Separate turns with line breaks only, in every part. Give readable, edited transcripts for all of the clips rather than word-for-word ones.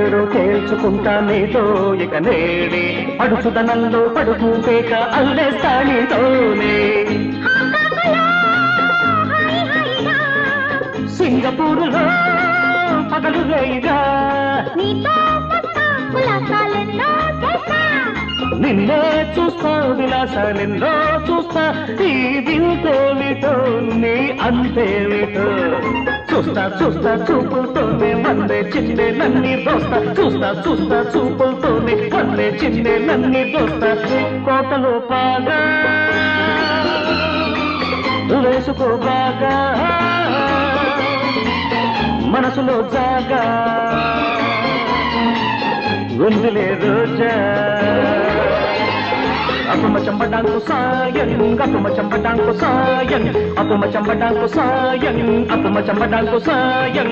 ఏడో తేల్చుకుంటా నీతో ఇక నేడే పడుచుదనంలో పడుకు పేక అల్లేస్తా నీతోనే సింగపూరులో పగలు రేయిగా నిన్నే చూస్తా విలాసాలెన్నో చూస్తా ఈ వింతేమిటో నీ అంతేమిటో చూస్తా చూస్తా చూపులతోనే వందే చిన్నే నన్ని దోస్తా చూస్తా చూస్తా చూపులతోనే వందే చిన్నే నన్ని దోస్తా కోటలో బాగా వేసుకో బాగా మనసులో జాగా ఉందిలే రోజా అపుమ చంపడానికి సాయం అపుమ చంపడానికి సాయం అపుమ చంపడానికి సాయం అపుమ చంపడానికి సాయం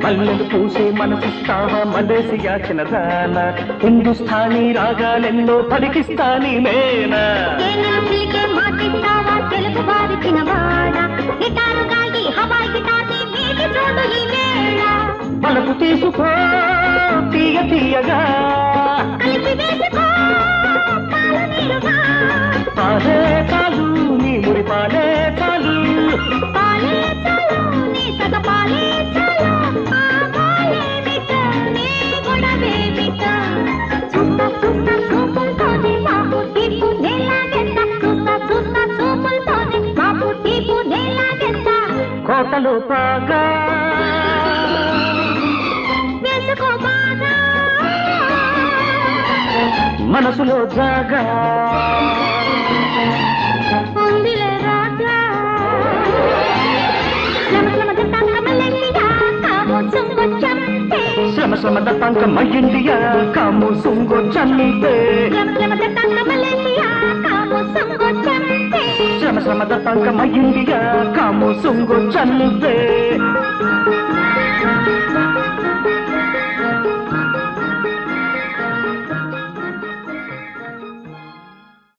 మల్లెలు పూసే మనసిస్తావా మలేసియా చిన్నదాన హిందుస్థానీ రాగాలెన్నో పలికిస్తాని మేనా బలపు తీసుకో తీయ తీయగా పాలే చాలు నీ మురి పాలే చాలు కోటలు బాగా మనసులో జాగా శ్రమ శ్రమ దత్తాంక మయ్యిండియా కాము సుంగో చన్నితే శ్రమ శ్రమ దత్తాంక మయ్యిండియా కాము సుంగో చన్నితే